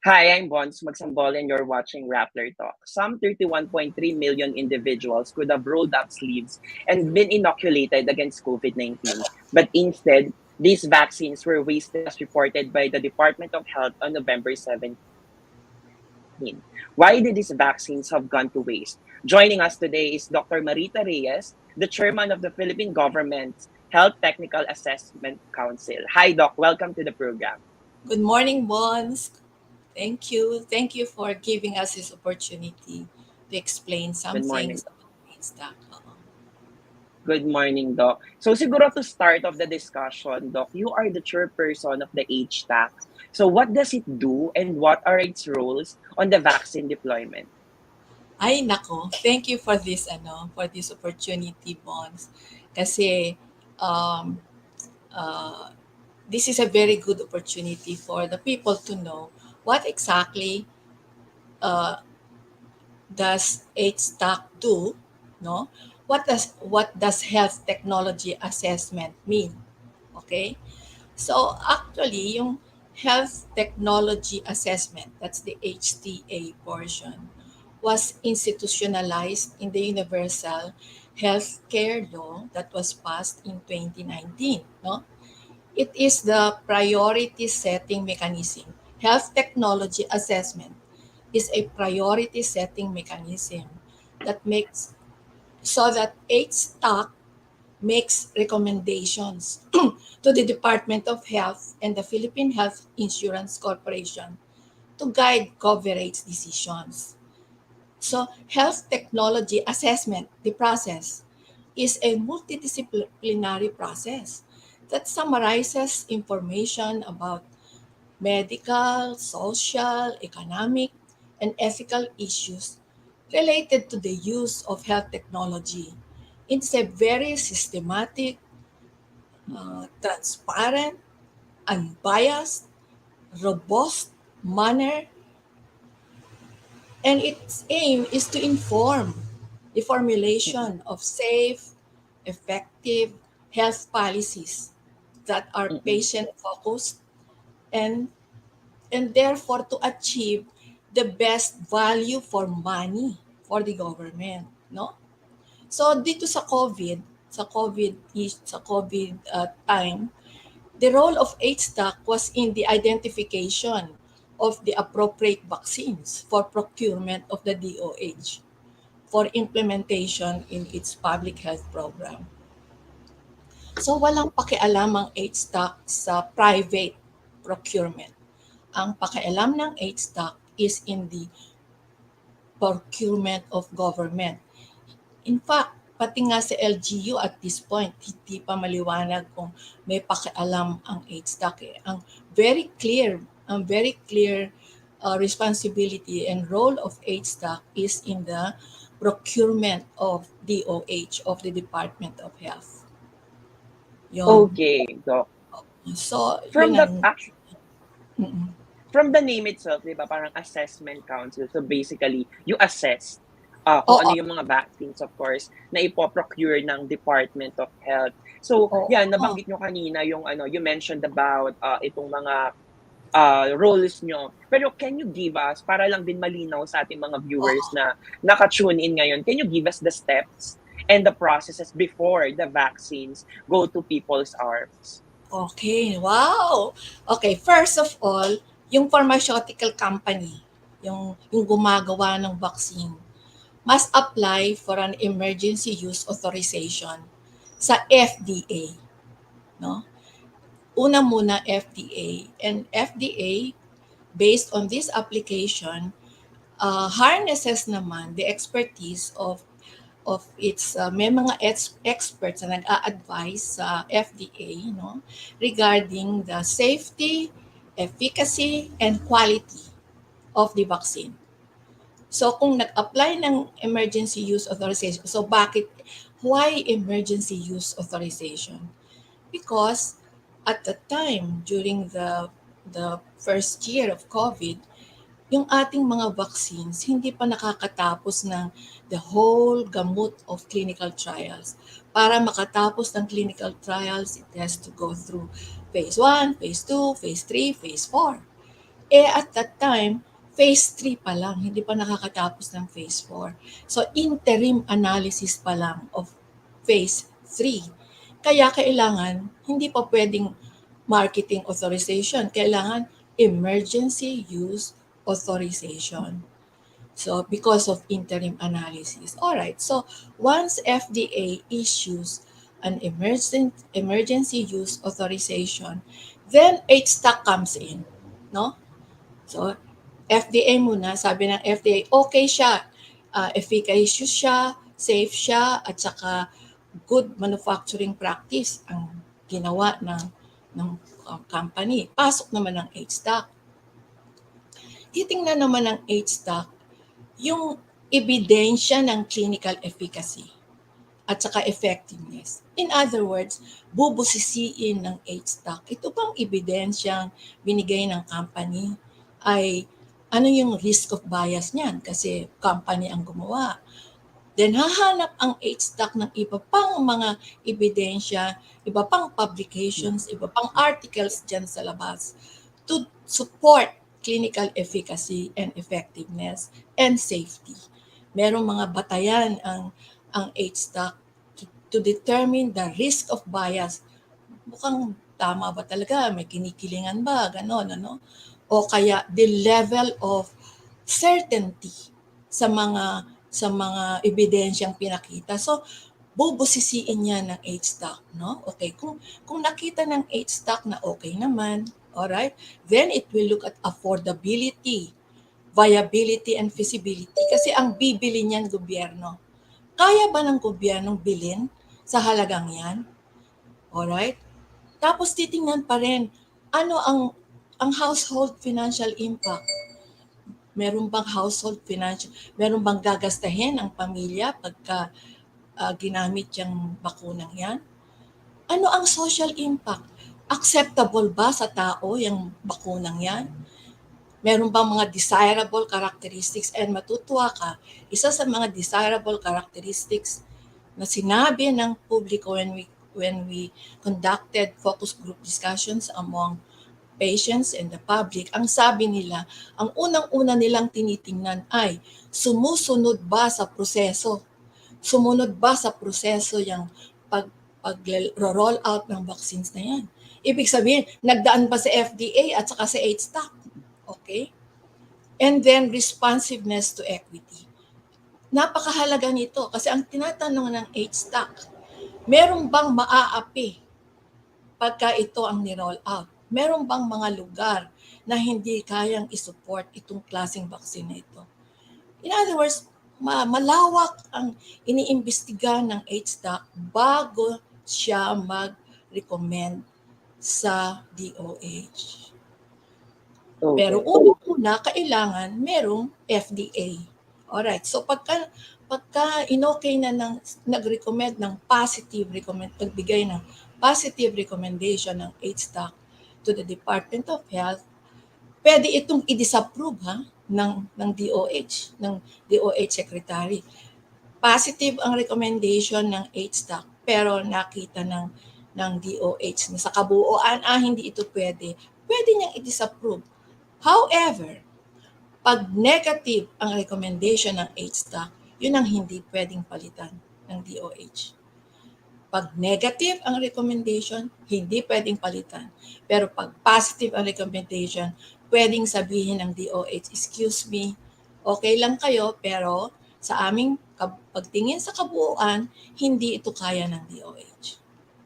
Hi, I'm Bons Magsambol and you're watching Rappler Talk. Some 31.3 million individuals could have rolled up sleeves and been inoculated against COVID-19. But instead, these vaccines were wasted as reported by the Department of Health on November 17. Why did these vaccines have gone to waste? Joining us today is Dr. Marita Reyes, the chairman of the Philippine government's Health Technical Assessment Council. Hi, Doc. Welcome to the program. Good morning, Bons. Thank you. Thank you for giving us this opportunity to explain some Good morning. things about feedstock. Good morning, Doc. So siguro to start off the discussion, Doc, you are the chairperson of the HTAC. So what does it do and what are its roles on the vaccine deployment? Ay, nako. Thank you for this opportunity, Bons. Kasi um, uh, this is a very good opportunity for the people to know what exactly uh, does HTAC do, no? What does health technology assessment mean? Okay? So actually, yung health technology assessment, that's the HTA portion, was institutionalized in the Universal Healthcare Law that was passed in 2019. No? It is the priority setting mechanism. Health technology assessment is a priority setting mechanism that makes so that HTAC makes recommendations to the Department of Health and the Philippine Health Insurance Corporation to guide coverage decisions. So, health technology assessment, the process, is a multidisciplinary process that summarizes information about medical, social, economic, and ethical issues related to the use of health technology. It's a very systematic, transparent, unbiased, robust manner, and its aim is to inform the Mm-mm, formulation of safe, effective health policies that are mm-mm. patient focused and therefore to achieve the best value for money for the government, no? So dito sa COVID time, the role of HTAC was in the identification of the appropriate vaccines for procurement of the DOH for implementation in its public health program. So walang pakialam ang HTAC sa private procurement. Ang pakialam ng HTAC is in the procurement of government. In fact, pati nga sa LGU at this point, hindi pa maliwanag kung may pakialam ang HTAC. Ang very clear responsibility and role of HTAC is in the procurement of DOH, of the Department of Health. Yun. Okay, Doc. So, yun From the ang... act- Mm-mm. from the name itself, 'di ba, parang assessment council. So basically, you assess kung ano Oo, yung mga vaccines of course na ipo-procure ng Department of Health. So, oo, yan oo. nabanggit nyo kanina yung you mentioned about itong mga roles nyo. Pero can you give us, para lang din malinaw sa ating mga viewers Oo. na naka-tune in ngayon, can you give us the steps and the processes before the vaccines go to people's arms? Okay, wow! Okay, first of all, yung pharmaceutical company, yung gumagawa ng vaccine, must apply for an emergency use authorization sa FDA, no? Una muna FDA, and FDA, based on this application, harnesses naman the expertise of its may mga experts na nag-a-advise sa FDA, no, regarding the safety, efficacy, and quality of the vaccine. So kung nag-apply ng emergency use authorization, so why emergency use authorization? Because at the time during the first year of COVID, yung ating mga vaccines hindi pa nakakatapos ng the whole gamut of clinical trials. Para makatapos ng clinical trials, it has to go through phase 1, phase 2, phase 3, phase 4. At that time, phase 3 pa lang, hindi pa nakakatapos ng phase 4. So, interim analysis pa lang of phase 3. Kaya kailangan, hindi pa pwedeng marketing authorization. Kailangan emergency use authorization. So, because of interim analysis. All right. So, once FDA issues an emergency use authorization, then HTAC comes in, no? So, FDA muna, sabi ng FDA, okay siya, efficacious siya, safe siya, at saka good manufacturing practice ang ginawa ng company. Pasok naman ng HTAC. Titingnan naman ng HTAC yung ebidensya ng clinical efficacy at saka effectiveness. In other words, bubusisiin ng HTAC. Ito bang ebidensyang binigay ng company ay ano yung risk of bias niyan kasi company ang gumawa. Then hahanap ang HTAC ng iba pang mga ebidensya, iba pang publications, iba pang articles dyan sa labas to support clinical efficacy and effectiveness and safety. Merong mga batayan ang HTAC to determine the risk of bias. Mukhang tama ba talaga? May kinikilingan ba? Ganon, ano? O kaya the level of certainty sa mga ebidensyang pinakita. So, bubusisiin niya ng HTAC, no? Okay, kung nakita ng HTAC na okay naman, all right, then it will look at affordability, viability, and feasibility. Kasi ang bibili niyan gobyerno. Kaya ba ng gobyernong bilhin sa halagang yan? Alright? Tapos titingnan pa rin, ano ang household financial impact? Meron bang gagastahin ang pamilya pagka ginamit yung bakunang yan? Ano ang social impact? Acceptable ba sa tao yung bakunang yan? Meron bang mga desirable characteristics? And matutuwa ka, isa sa mga desirable characteristics na sinabi ng publiko when we conducted focus group discussions among patients and the public, ang sabi nila, ang unang-una nilang tinitingnan ay sumusunod ba sa proseso? Sumunod ba sa proseso yung pag-roll out ng vaccines na yan? Ibig sabihin, nagdaan ba sa FDA at saka sa HTAC? Okay? And then, responsiveness to equity. Napakahalaga nito kasi ang tinatanong ng HTAC, merong bang maaapi pagka ito ang ni-roll out? Meron bang mga lugar na hindi kayang isupport itong klaseng vaccine na ito? In other words, malawak ang iniimbestiga ng HTAC bago siya mag-recommend sa DOH. Okay. Pero unang-una, kailangan merong FDA. Alright, so pagka inokay na nag-recommend ng nagbigay ng positive recommendation ng HTAC to the Department of Health, pwede itong i-disapprove ng DOH, ng DOH Secretary. Positive ang recommendation ng HTAC, pero nakita ng DOH na sa kabuuan, hindi ito pwede niyang i-disapprove. However, pag negative ang recommendation ng HTAC, yun ang hindi pwedeng palitan ng DOH. Pag negative ang recommendation, hindi pwedeng palitan. Pero pag positive ang recommendation, pwedeng sabihin ng DOH, excuse me, okay lang kayo, pero sa aming pagtingin sa kabuuan, hindi ito kaya ng DOH.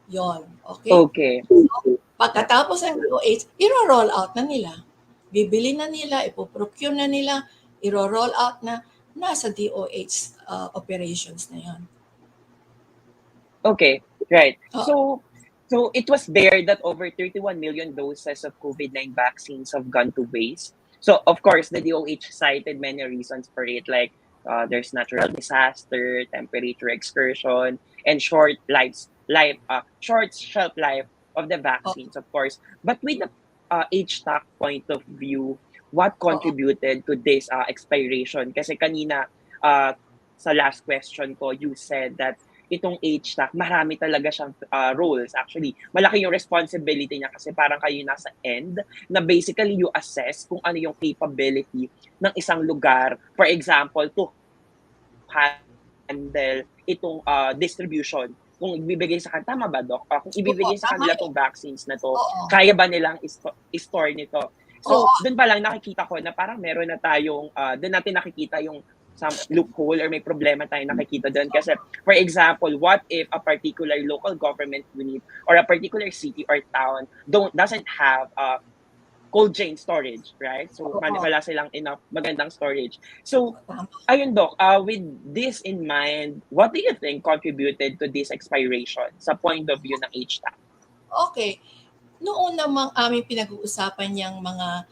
Yon, okay? Okay. So, pagkatapos ng DOH, i-roll out na nila. Bibili na nila, ipoprocure na nila, i-roll out na, nasa DOH operations na yon. Okay, right. Oh. So it was there that over 31 million doses of COVID-19 vaccines have gone to waste. So of course, the DOH cited many reasons for it, like there's natural disaster, temperature excursion, and short shelf life of the vaccines, of course. But with the HTAC point of view, what contributed to this expiration? Kasi kanina, sa last question ko, you said that itong HTAC, marami talaga siyang roles. Actually, malaki yung responsibility niya kasi parang kayo nasa end na basically you assess kung ano yung capability ng isang lugar. For example, to handle itong distribution. Kung ibibigay sa kanila, tama ba, Doc? Kung Oo, ibibigay sa tama kanila eh. tong vaccines na to, Oo. kaya ba nilang store nito? Oo. So, doon pa lang nakikita ko na parang meron na tayong, doon natin nakikita yung some loophole or may problema tayong nakikita doon. Kasi, for example, what if a particular local government unit or a particular city or town doesn't have cold chain storage, right? So, Oo. wala silang enough magandang storage. So, Tama. ayun, Doc, with this in mind, what do you think contributed to this expiration sa point of view ng HTAC? Okay. Noon namang aming pinag-uusapan yang mga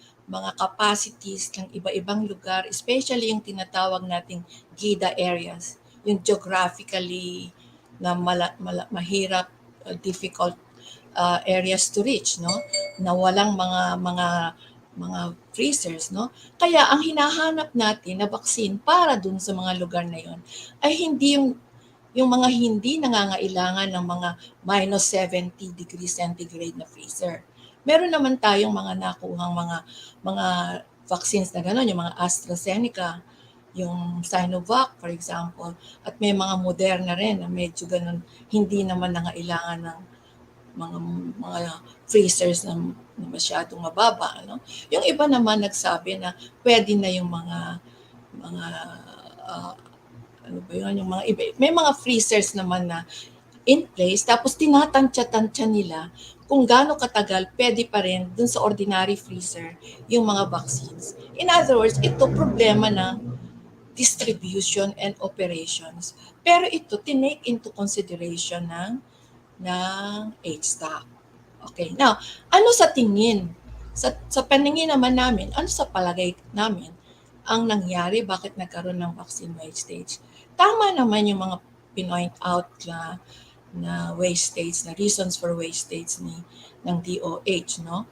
capacities ng iba-ibang lugar, especially yung tinatawag nating GIDA areas, yung geographically na mahirap, difficult areas to reach, no? Na walang mga freezers, no? Kaya ang hinahanap natin na vaccine para dun sa mga lugar na yon ay hindi yung mga hindi nangangailangan ng mga minus 70 degrees centigrade na freezer. Meron naman tayong mga nakuhang mga vaccines na gano'n, yung mga AstraZeneca, yung Sinovac, for example, at may mga Moderna rin na medyo gano'n, hindi naman nangailangan ng mga mga freezers na masyadong mababa. Ano? Yung iba naman nagsabi na pwede na yung mga uh, ano ba yun, yung mga iba, may mga freezers naman na in place, tapos tinatansya-tansya nila kung gaano katagal pwede pa rin dun sa ordinary freezer yung mga vaccines. In other words, ito problema ng distribution and operations. Pero ito, tinake into consideration ng HTAC. Okay, now, ano sa tingin? Sa paningin naman namin, ano sa palagay namin ang nangyari, bakit nagkaroon ng vaccine wastage? Tama naman yung mga pinoint out na wastage, na reasons for wastage ng DOH, no?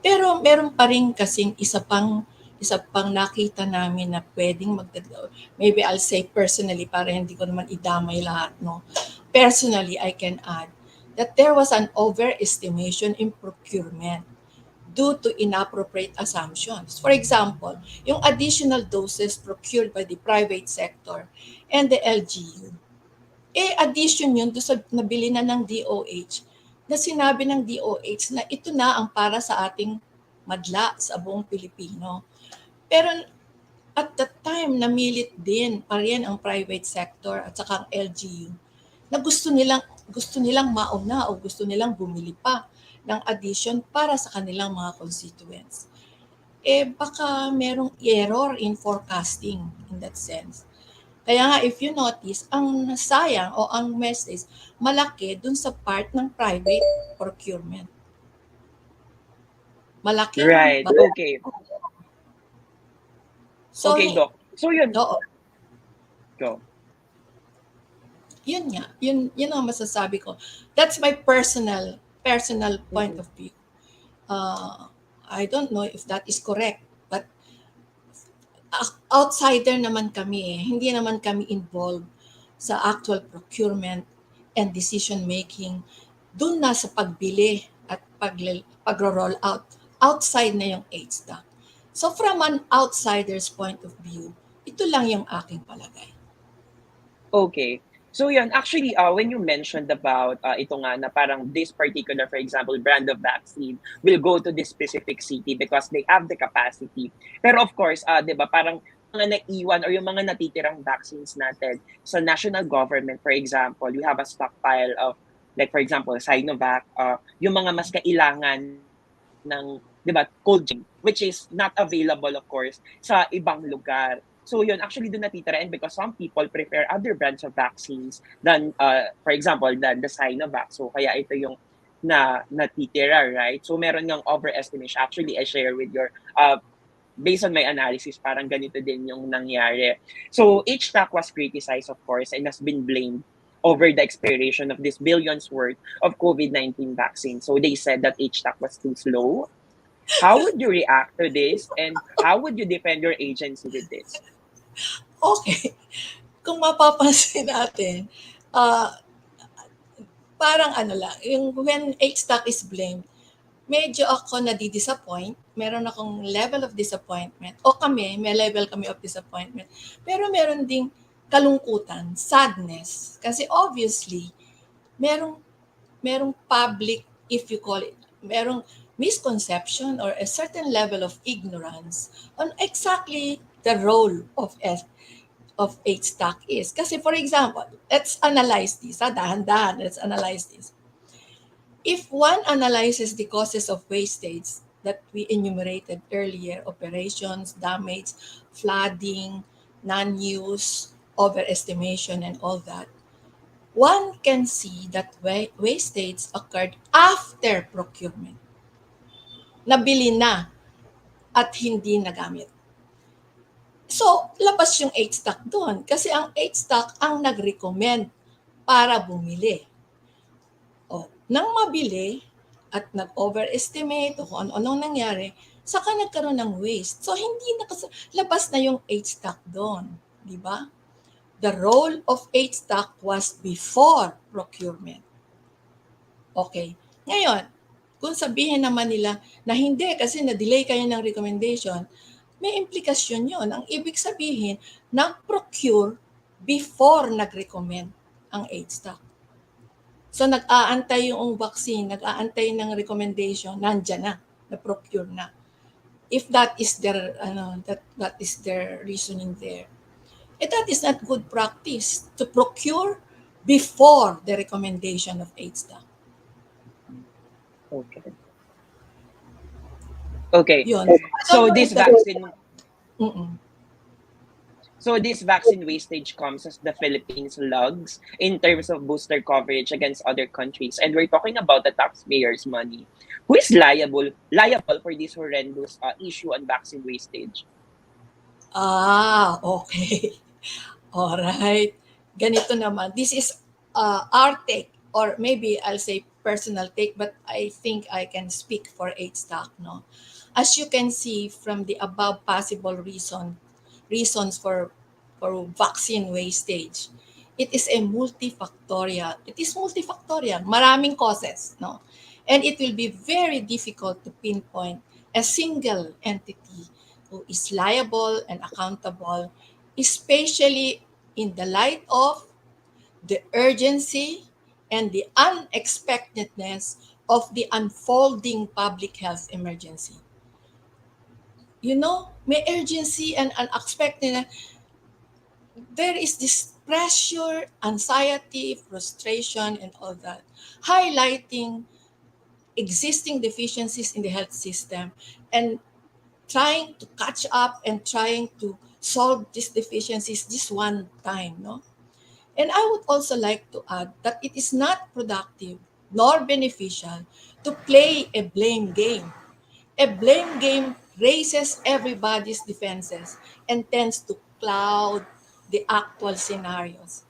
Pero meron pa rin kasing isa pang nakita namin na pwedeng maybe I'll say personally para hindi ko naman idamay lahat, no? Personally, I can add that there was an overestimation in procurement due to inappropriate assumptions. For example, yung additional doses procured by the private sector and the LGU, addition yun doon sa nabili na ng DOH, na sinabi ng DOH na ito na ang para sa ating madla sa buong Pilipino. Pero at that time, namilit din pa rin ang private sector at saka ang LGU na gusto nilang mauna o gusto nilang bumili pa ng addition para sa kanilang mga constituents. Baka merong error in forecasting in that sense. Kaya nga, if you notice, ang sayang o ang message, malaki dun sa part ng private procurement. Malaking Right. Okay. So, Okay, Doc. So, yun. oo, Go. yun nga. Yun ang masasabi ko. That's my personal point of view. I don't know if that is correct, but outsider naman kami eh. Hindi naman kami involved sa actual procurement and decision making. Doon na sa pagbili at pagro-roll out. Outside na yung HTAC. So from an outsider's point of view, ito lang yung aking palagay. Okay. So yun, actually, when you mentioned about ito nga na parang this particular, for example, brand of vaccine will go to this specific city because they have the capacity. Pero of course, di ba, parang mga naiwan or yung mga natitirang vaccines natin sa national government, for example, we have a stockpile of, like for example, Sinovac, yung mga mas kailangan ng, di ba, cold chain, which is not available, of course, sa ibang lugar. So yun, actually doon natitira, and because some people prefer other brands of vaccines than, for example, than the Sinovac. So kaya ito yung natitira, right? So meron ng overestimation. Actually, I share with your, based on my analysis, parang ganito din yung nangyari. So HTAC was criticized, of course, and has been blamed over the expiration of this billions worth of COVID-19 vaccine. So they said that HTAC was too slow. How would you react to this, and how would you defend your agency with this? Okay, kung mapapansin natin, uh, parang ano lang, yung when HTAC is blamed, medyo ako nadi-disappoint. Meron akong level of disappointment. O kami, may level kami of disappointment. Pero meron ding kalungkutan, sadness. Kasi obviously, merong, merong public, if you call it, merong misconception or a certain level of ignorance on exactly the role of HTAC is. Kasi for example, let's analyze this. Dahan-dahan, let's analyze this. If one analyzes the causes of wastage that we enumerated earlier, operations, damage, flooding, non-use, overestimation, and all that, one can see that wastage occurred after procurement. Nabili na at hindi nagamit. So, labas yung HTAC doon kasi ang HTAC ang nag-recommend para bumili. O, nang mabili at nag-overestimate o kung ano-anong nangyari, saka nagkaroon ng waste. So, hindi labas na yung HTAC doon. Di ba? The role of HTAC was before procurement. Okay. Ngayon, kung sabihin naman nila na hindi kasi na-delay kayo ng recommendation, may implikasyon yon. Ang ibig sabihin, nag-procure before nag-recommend ang HTAC. So nag-aantay yung vaccine, nag-aantay ng recommendation, nandyan na, na-procure na. If that is their that is their reasoning there. That is not good practice to procure before the recommendation of HTAC. Okay. Okay. Yun. So this vaccine Mm-mm. So this vaccine wastage comes as the Philippines lags in terms of booster coverage against other countries. And we're talking about the taxpayers' money. Who is liable for this horrendous issue on vaccine wastage? Okay. All right. Ganito naman. This is our take, or maybe I'll say personal take, but I think I can speak for HTAC, no? As you can see from the above possible reasons for vaccine wastage, it is a multifactorial. It is multifactorial. Maraming causes, no? And it will be very difficult to pinpoint a single entity who is liable and accountable, especially in the light of the urgency and the unexpectedness of the unfolding public health emergency. You know, may urgency and unexpected. There is this pressure, anxiety, frustration, and all that, highlighting existing deficiencies in the health system and trying to catch up and trying to solve these deficiencies this one time, no? And I would also like to add that it is not productive nor beneficial to play a blame game. A blame game raises everybody's defenses and tends to cloud the actual scenarios.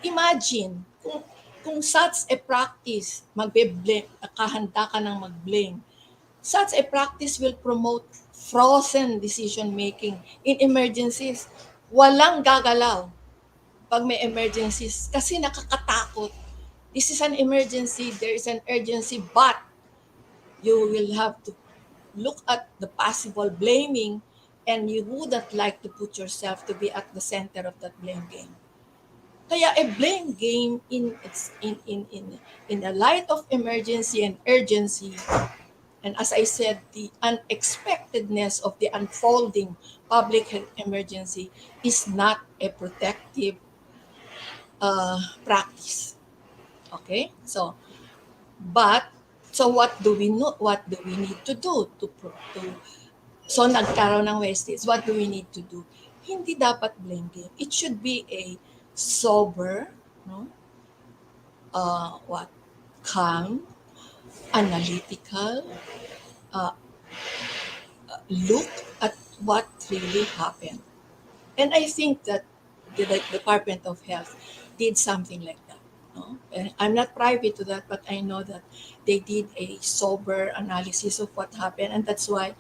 Imagine kung such a practice, magbe-blame, nakahanda ka ng mag-blame. Such a practice will promote frozen decision-making in emergencies. Walang gagalaw pag may emergencies kasi nakakatakot. This is an emergency, there is an urgency, but you will have to look at the possible blaming and you wouldn't like to put yourself to be at the center of that blame game. Kaya a blame game in the light of emergency and urgency, and as I said, the unexpectedness of the unfolding public health emergency is not a protective practice. Okay, so what do we know? What do we need to do to so nagkaroon ng wastage? What do we need to do? Hindi dapat blame game. It should be a sober, no? Calm, analytical, look at what really happened. And I think that the Department of Health did something like that. No? And I'm not privy to that, but I know that they did a sober analysis of what happened, and that's why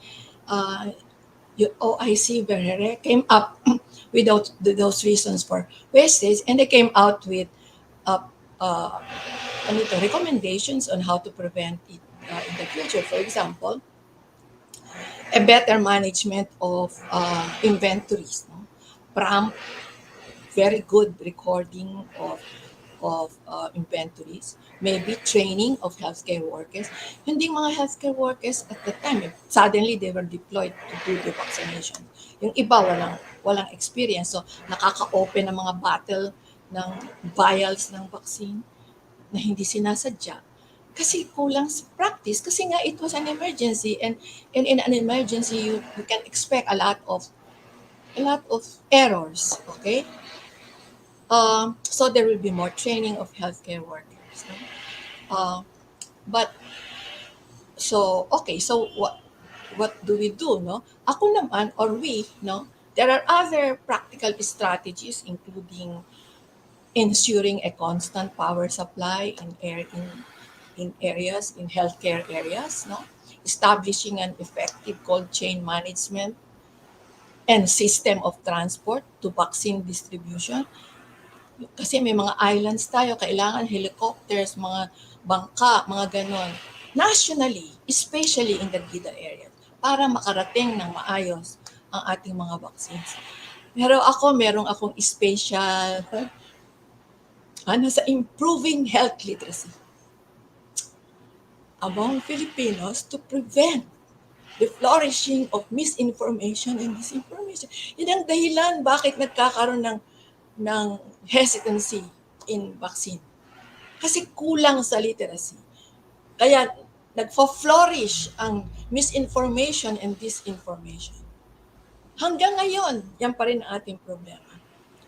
OIC Verhere came up without those reasons for wastage, and they came out with uh, uh, recommendations on how to prevent it in the future. For example, a better management of inventories, no? Prompt, very good recording of inventories, maybe training of healthcare workers. Hindi mga healthcare workers at the time, suddenly they were deployed to do the vaccination. Yung iba walang experience. So nakaka-open ng mga bottle ng vials ng vaccine na hindi sinasadya. Kasi kulang sa practice. Kasi nga it was an emergency, and in an emergency you can expect a lot of errors. Okay, so there will be more training of healthcare workers. No? But so okay, so what do we do? No, ako naman or we, no, there are other practical strategies, including ensuring a constant power supply in areas, in healthcare areas, no, establishing an effective cold chain management and system of transport to vaccine distribution. Kasi may mga islands tayo, kailangan helicopters, mga bangka, mga ganon. Nationally, especially in the Gida area, para makarating ng maayos ang ating mga vaccines. Pero meron akong special sa improving health literacy among Filipinos to prevent the flourishing of misinformation and disinformation. Yan ang dahilan bakit nagkakaroon ng hesitancy in vaccine. Kasi kulang sa literacy. Kaya nagfo-flourish ang misinformation and disinformation. Hanggang ngayon, yan pa rin ang ating problema.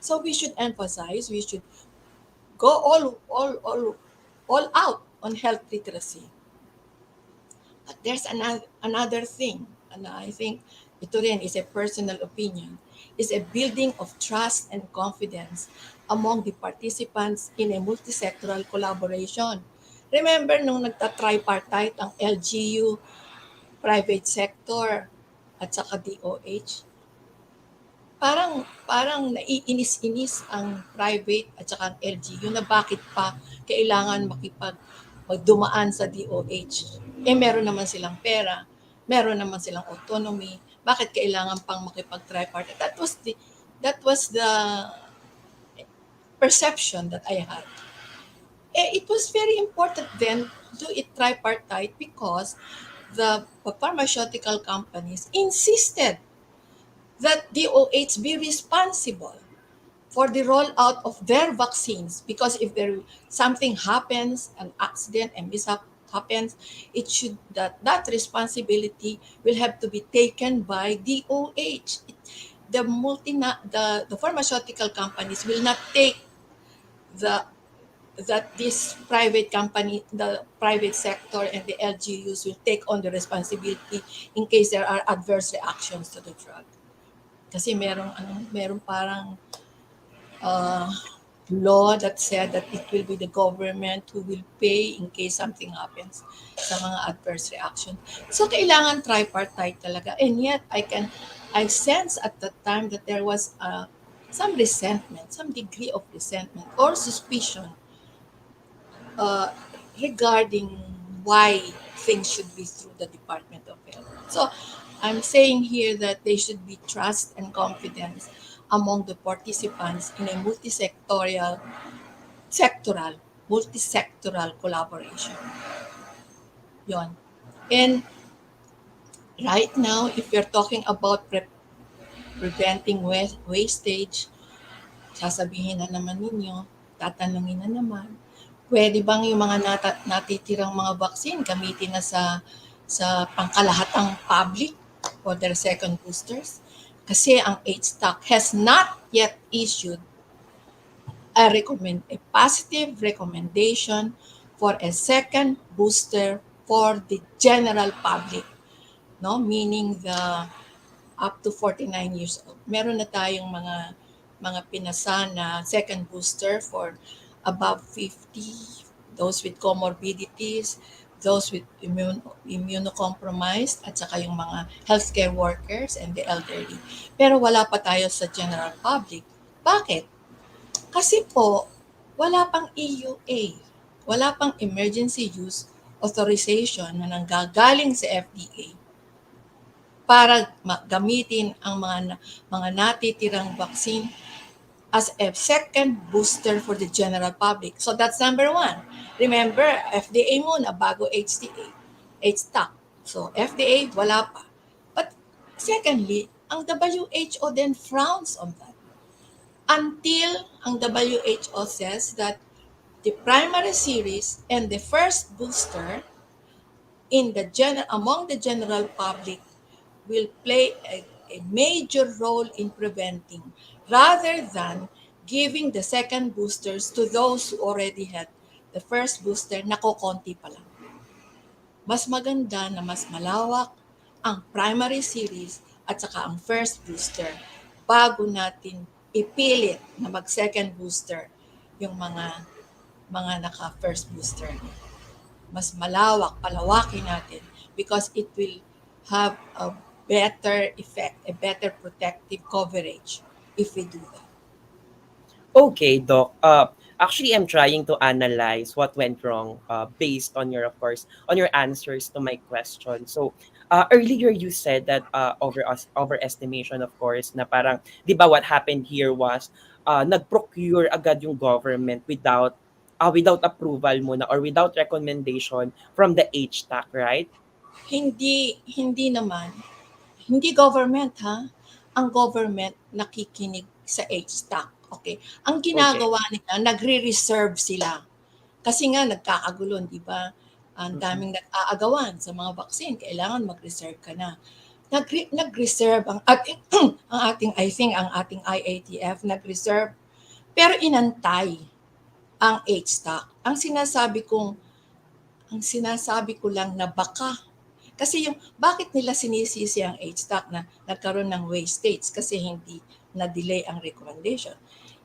So we should emphasize, we should go all out on health literacy. But there's another thing, and I think ito rin is a personal opinion, is a building of trust and confidence among the participants in a multisectoral collaboration. Remember nung nagta-tripartite ang LGU, private sector, at saka DOH? Parang naiinis-inis ang private at saka ang LGU na bakit pa kailangan magdumaan sa DOH. Meron naman silang pera, meron naman silang autonomy, bakit kailangan pang makipag-tripartite? That was the perception that I had. It was very important then to do it tripartite because the pharmaceutical companies insisted that DOH be responsible for the rollout of their vaccines, because if there something happens, an accident, a mishap happens, that responsibility will have to be taken by DOH. The pharmaceutical companies will not take that this private company, the private sector and the LGUs will take on the responsibility in case there are adverse reactions to the drug. Kasi meron parang law that said that it will be the government who will pay in case something happens sa mga adverse reaction. So kailangan tripartite talaga. And yet I sense at that time that there was some resentment, some degree of resentment or suspicion regarding why things should be through the Department of Health. So I'm saying here that there should be trust and confidence among the participants in a multisectoral collaboration. Yon. And right now, if you're talking about preventing wastage, sasabihin na naman ninyo, tatanungin na naman, pwede bang yung mga natitirang mga vaccine gamitin na sa pangkalahatang public for their second boosters? Kasi ang HTAC has not yet issued a positive recommendation for a second booster for the general public, no, meaning the up to 49 years old. Meron na tayong mga pinasa na second booster for above 50, those with comorbidities, those with immunocompromised at saka yung mga healthcare workers and the elderly. Pero wala pa tayo sa general public. Bakit? Kasi po, wala pang EUA. Wala pang emergency use authorization na nanggagaling sa FDA para gamitin ang mga natitirang vaccine as a second booster for the general public. So that's number one. Remember, FDA muna bago HTA, HTAC. So FDA, wala pa. But secondly, ang WHO then frowns on that until ang WHO says that the primary series and the first booster in the among the general public will play a major role in preventing rather than giving the second boosters to those who already had the first booster na kokonti pa lang. Mas maganda na mas malawak ang primary series at saka ang first booster bago natin ipilit na mag-second booster yung mga naka-first booster. Mas malawak, palawakin natin because it will have a better effect, a better protective coverage if we do that. Okay, Doc. Actually, I'm trying to analyze what went wrong based on your, of course, on your answers to my question. So, earlier you said that overestimation, of course, na parang, di ba what happened here was, nag-procure agad yung government without approval muna or without recommendation from the HTAC, right? Hindi naman. Hindi government ha. Ang government nakikinig sa HTAC. Okay. Ang Okay. ginagawa nila, nagre-reserve sila. Kasi nga nagkakagulo, di ba? Ang Mm-mm. daming nag-aagawan sa mga vaccine, kailangan mag-reserve ka na. Nag-reserve ang ating ang ating I think ang ating IATF nag-reserve pero inantay ang HTAC. Ang sinasabi ko lang na baka kasi yung bakit nila sinisisi ang HTAC na nagkaroon ng wastage kasi hindi na-delay ang recommendation.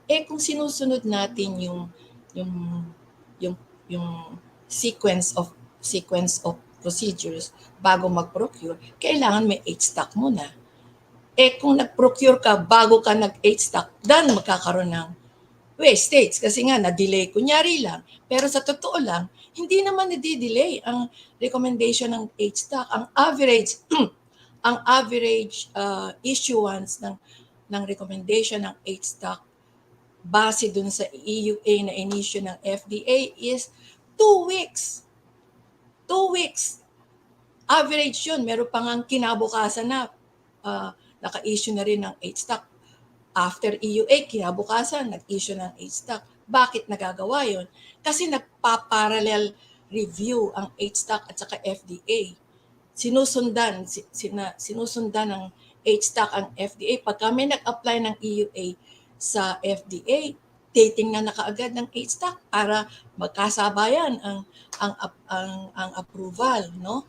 Eh kung sinusunod natin yung yung yung sequence of procedures bago mag-procure, kailangan may HTAC muna. Eh kung nag-procure ka bago ka nag-HTAC, then magkakaroon ng wastage kasi nga na-delay kunyari lang. Pero sa totoo lang, hindi naman na-delay ang recommendation ng HTAC. Ang average issuance ng recommendation ng HTAC base dun sa EUA na inisyu ng FDA is 2 weeks. 2 weeks. Average yun. Meron pa nga kinabukasan na naka-issue na rin ng HTAC. After EUA, kinabukasan, nag-issue ng HTAC. Bakit nagagawa yun? Kasi nagpa-parallel review ang HTAC at saka FDA. Sinusundan ng HTAC ang FDA. Pagka may nag-apply ng EUA sa FDA, titingnan na kaagad ng HTAC para magkasabayan ang approval, no?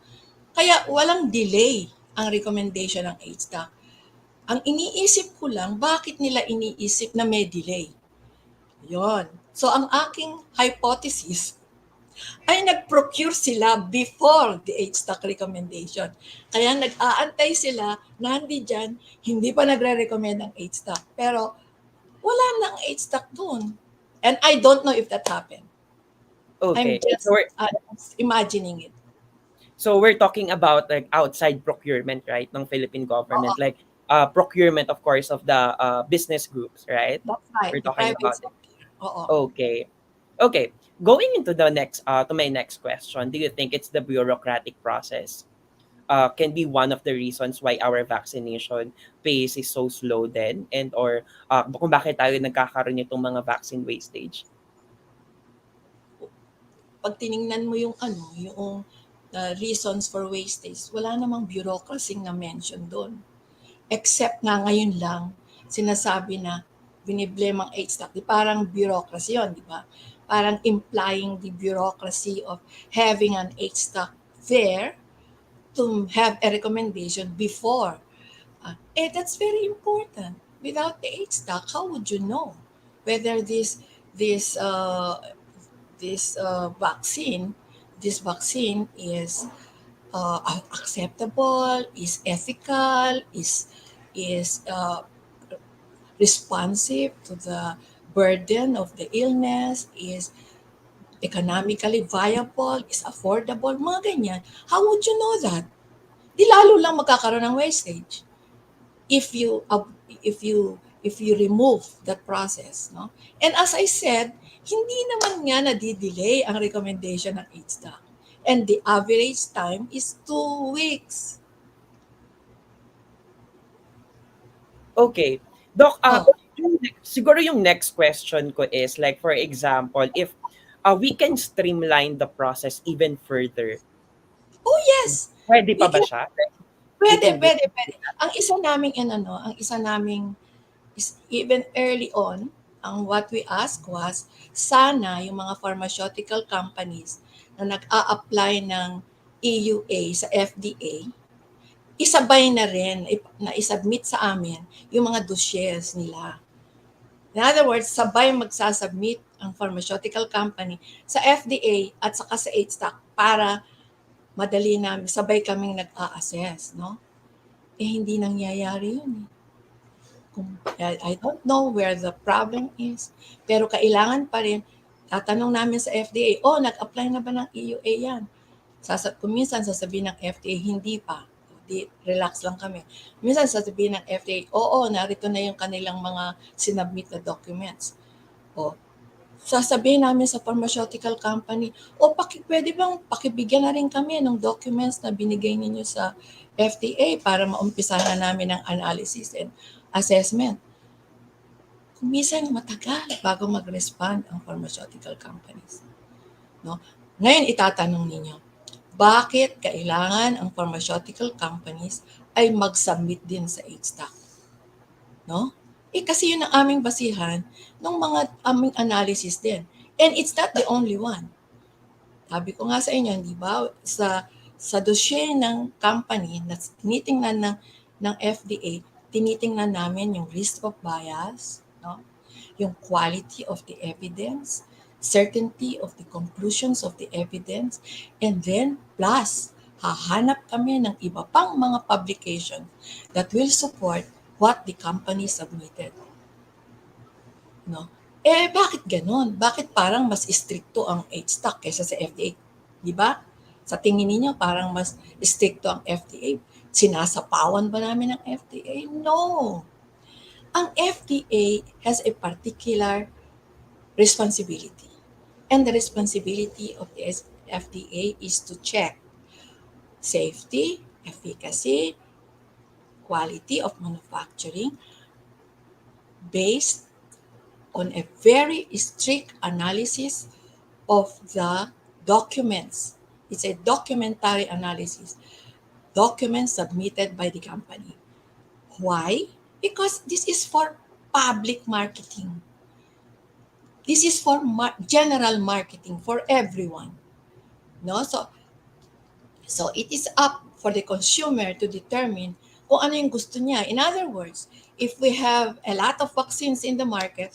Kaya walang delay ang recommendation ng HTAC. Ang iniisip ko lang, bakit nila iniisip na may delay? Yon. So, ang aking hypothesis ay nag-procure sila before the HTAC recommendation. Kaya nag-aantay sila na hindi pa nagre-recommend ng HTAC. Pero wala nang HTAC doon. And I don't know if that happened. I'm Okay. just imagining it. So we're talking about like outside procurement, right, ng Philippine Oo, government, like procurement, of course, of the business groups, right? that's right. We're The talking private about it. sector. Oo. Okay. Okay. Going into the next to my next question, do you think it's the bureaucratic process can be one of the reasons why our vaccination pace is so slow then, and or kung bakit tayo nagkakaroon nitong mga vaccine wastage? Pag tiningnan mo yung reasons for wastage, wala namang bureaucracy na mention doon. Except nga ngayon lang, sinasabi na biniblame ang HTAC. Parang bureaucracy yun, di ba? Parang implying the bureaucracy of having an HTAC there to have a recommendation before. That's very important. Without the HTAC, how would you know whether this vaccine this vaccine is acceptable, is ethical, is responsive to the burden of the illness, is economically viable, is affordable, mga ganyan. How would you know that? Di lalo lang magkakaroon ng wastage if you remove that process, no? And as I said, hindi naman nga nadidelay ang recommendation ng HTAC. And the average time is 2 weeks. Okay. Doc, Oh, siguro yung next question ko is like for example, if we can streamline the process even further, oh yes, pwede we pa ba can. siya? We Pwede, can do pwede, pwede. Ang isa naming is even early on, ang what we ask was, sana yung mga pharmaceutical companies na nag-a-apply ng EUA sa FDA, isabay na rin na isubmit sa amin yung mga dossiers nila. In other words, sabay magsasubmit ang pharmaceutical company sa FDA at saka sa HTAC para madali namin, sabay kaming nag-a-assess, no? Hindi nangyayari yun eh. I don't know where the problem is, pero kailangan pa rin, tatanong namin sa FDA, nag-apply na ba ng EUA yan? Minsan sasabihin ng FDA, hindi pa. Relax lang kami. Minsan sasabihin ng FDA, oo, narito na yung kanilang mga sinubmit na documents. O, sasabihin namin sa pharmaceutical company, pwede bang pakibigyan na rin kami ng documents na binigay ninyo sa FDA para maumpisahan na namin ang analysis and assessment. Minsan matagal bago mag-respond ang pharmaceutical companies. No? Ngayon itatanong ninyo, bakit kailangan ang pharmaceutical companies ay mag-submit din sa HTAC? No? Kasi yun ang aming basihan ng mga aming analysis din. And it's not the only one. Sabi ko nga sa inyo, di ba, sa dossier ng company na tinitingnan ng FDA, tinitingnan namin yung risk of bias, no? Yung quality of the evidence, certainty of the conclusions of the evidence, and then plus, hahanap kami ng iba pang mga publication that will support what the company submitted. No? Bakit ganon? Bakit parang mas istrikto ang HTAC kaysa sa FDA? Di ba? Sa tingin ninyo, parang mas istrikto ang FDA. Sinasapawan ba namin ang FDA? No. Ang FDA has a particular responsibility. And the responsibility of the FDA is to check safety, efficacy, quality of manufacturing based on a very strict analysis of the documents. It's a documentary analysis. Documents submitted by the company. Why? Because this is for public marketing. This is for general marketing for everyone. No? So it is up for the consumer to determine kung ano yung gusto niya. In other words, if we have a lot of vaccines in the market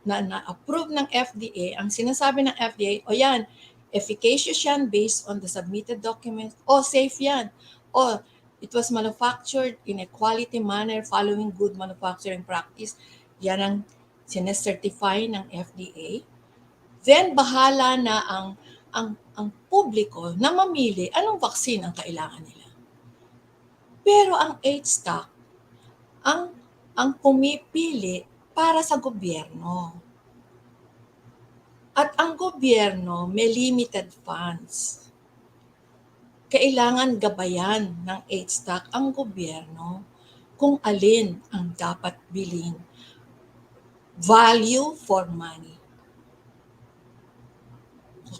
na na-approve ng FDA, ang sinasabi ng FDA, yan, efficacious yan based on the submitted documents, safe yan, it was manufactured in a quality manner following good manufacturing practice, yan ang sinecertify ng FDA, then bahala na ang publiko na mamili anong vaccine ang kailangan nila. Pero ang HTAC, ang pumipili para sa gobyerno. At ang gobyerno may limited funds. Kailangan gabayan ng HTAC ang gobyerno kung alin ang dapat bilhin. Value for money.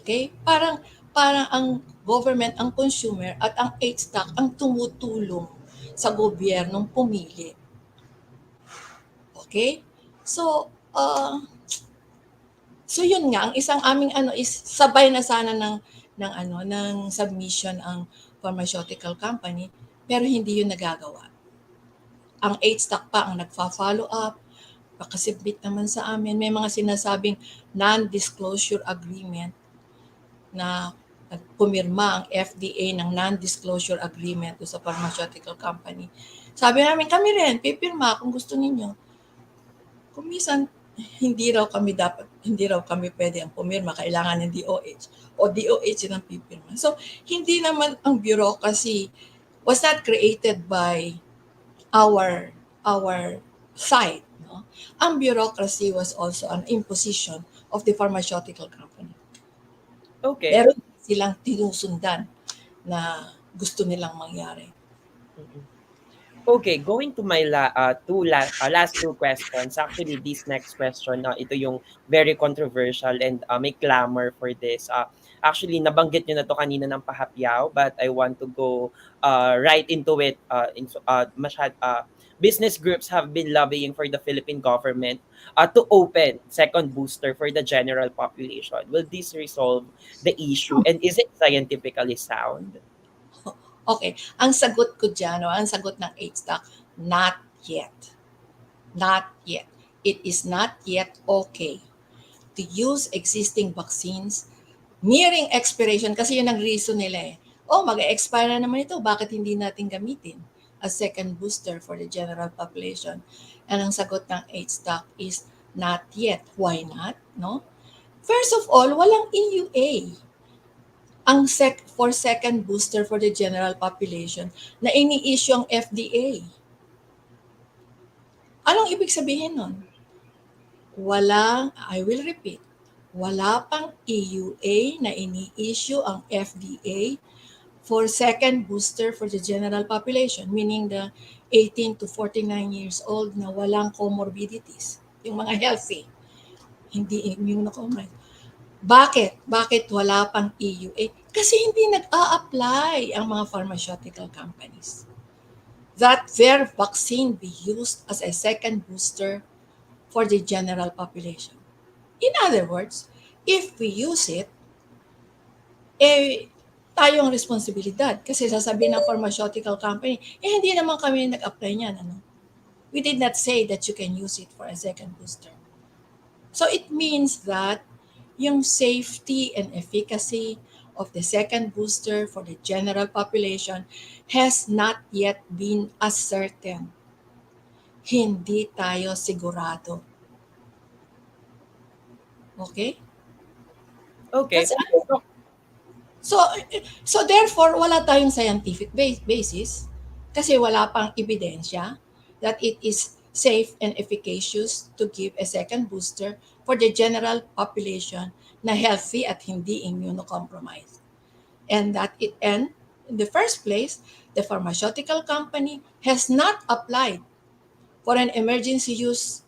Okay? Parang ang government, ang consumer, at ang HTAC ang tumutulong sa gobyernong pumili. Okay? So yun nga, ang isang aming is sabay na sana ng submission ang pharmaceutical company, pero hindi yun nagagawa. Ang HTAC pa ang nagfa-follow up, pakasubmit naman sa amin. May mga sinasabing non-disclosure agreement na at pumirma ang FDA ng non-disclosure agreement sa pharmaceutical company. Sabi namin, kami rin, pipirma kung gusto ninyo. Kung minsan, hindi raw kami pwede ang pumirma, kailangan ng DOH o DOH ang pipirma. So, hindi naman ang bureaucracy was not created by our side. No? Ang bureaucracy was also an imposition of the pharmaceutical company. Okay. Meron silang tinusundan na gusto nilang mangyari. Mm-mm. Okay, going to my last two questions. Actually, this next question, ito yung very controversial and may clamor for this. Actually, nabanggit nyo na to kanina ng pahapyaw, but I want to go right into it. Business groups have been lobbying for the Philippine government to open second booster for the general population. Will this resolve the issue, and is it scientifically sound? Okay, ang sagot ko dyan, ang sagot ng HTAC, not yet. Not yet. It is not yet okay to use existing vaccines nearing expiration kasi yun ang reason nila eh. Oh, mag-expire na naman ito, bakit hindi natin gamitin as second booster for the general population? And ang sagot ng HTAC is not yet. Why not? No? First of all, walang EUA ang for second booster for the general population na ini-issue ang FDA. Anong ibig sabihin nun? I will repeat, wala pang EUA na ini-issue ang FDA for second booster for the general population, meaning the 18 to 49 years old na walang comorbidities, yung mga healthy, hindi immunocompromised. Bakit? Bakit wala pang EUA? Kasi hindi nag-a-apply ang mga pharmaceutical companies that their vaccine be used as a second booster for the general population. In other words, if we use it, tayong responsibilidad. Kasi sasabihin ng pharmaceutical company, hindi naman kami nag-apply niyan. Ano? We did not say that you can use it for a second booster. So it means that yung safety and efficacy of the second booster for the general population has not yet been ascertained. Hindi tayo sigurado. Okay? Okay. That's So, so therefore, wala tayong scientific basis kasi wala pang ebidensya that it is safe and efficacious to give a second booster for the general population na healthy at hindi immunocompromised. And in the first place, the pharmaceutical company has not applied for an emergency use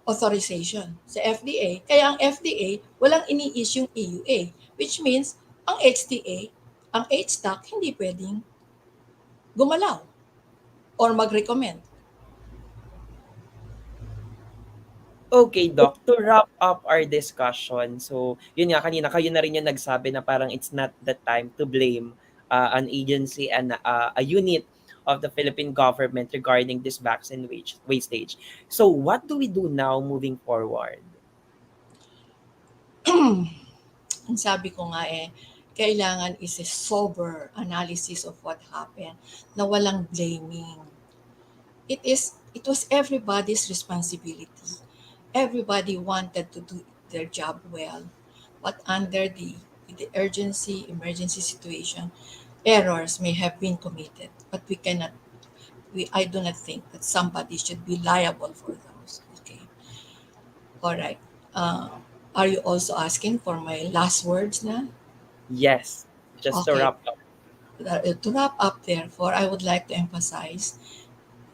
authorization sa FDA. Kaya ang FDA walang ini-issue EUA, which means ang HTA, ang HTAC hindi pwedeng gumalaw or mag-recommend. Okay, Doc, to wrap up our discussion, so yun nga, kanina kayo na rin yung nagsabi na parang it's not the time to blame an agency and a unit of the Philippine government regarding this vaccine wastage. So what do we do now moving forward? Ang sabi ko nga kailangan is a sober analysis of what happened na walang blaming. It was everybody's responsibility. Everybody wanted to do their job well, but under the emergency situation, errors may have been committed, but I do not think that somebody should be liable for those. Okay. All right. Are you also asking for my last words na? Yes, just to Okay. wrap up. To wrap up, therefore, I would like to emphasize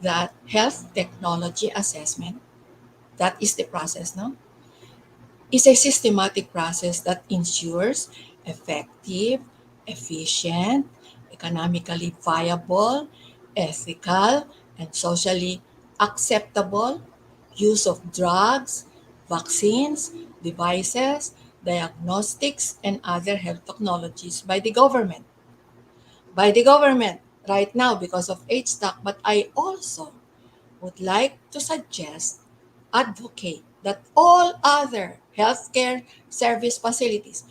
that health technology assessment, that is the process, no? Is a systematic process that ensures effective, efficient, economically viable, ethical, and socially acceptable use of drugs, vaccines, devices, diagnostics, and other health technologies by the government. By the government right now because of HTAC, but I also would like to suggest, advocate that all other healthcare service facilities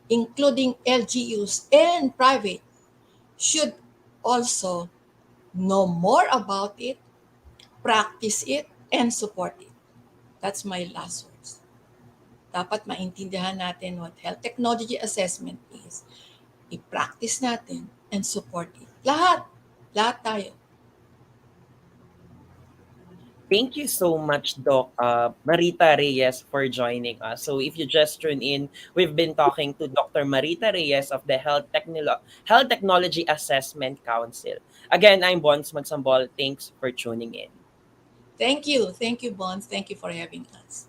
including LGUs and private, should also know more about it, practice it, and support it. That's my last words. Dapat maintindihan natin what health technology assessment is. I-practice natin and support it. Lahat. Lahat tayo. Thank you so much, Doc Marita Reyes, for joining us. So if you just tune in, we've been talking to Dr. Marita Reyes of the Health Technology Assessment Council. Again, I'm Bons Magsambol. Thanks for tuning in. Thank you. Thank you, Bonds. Thank you for having us.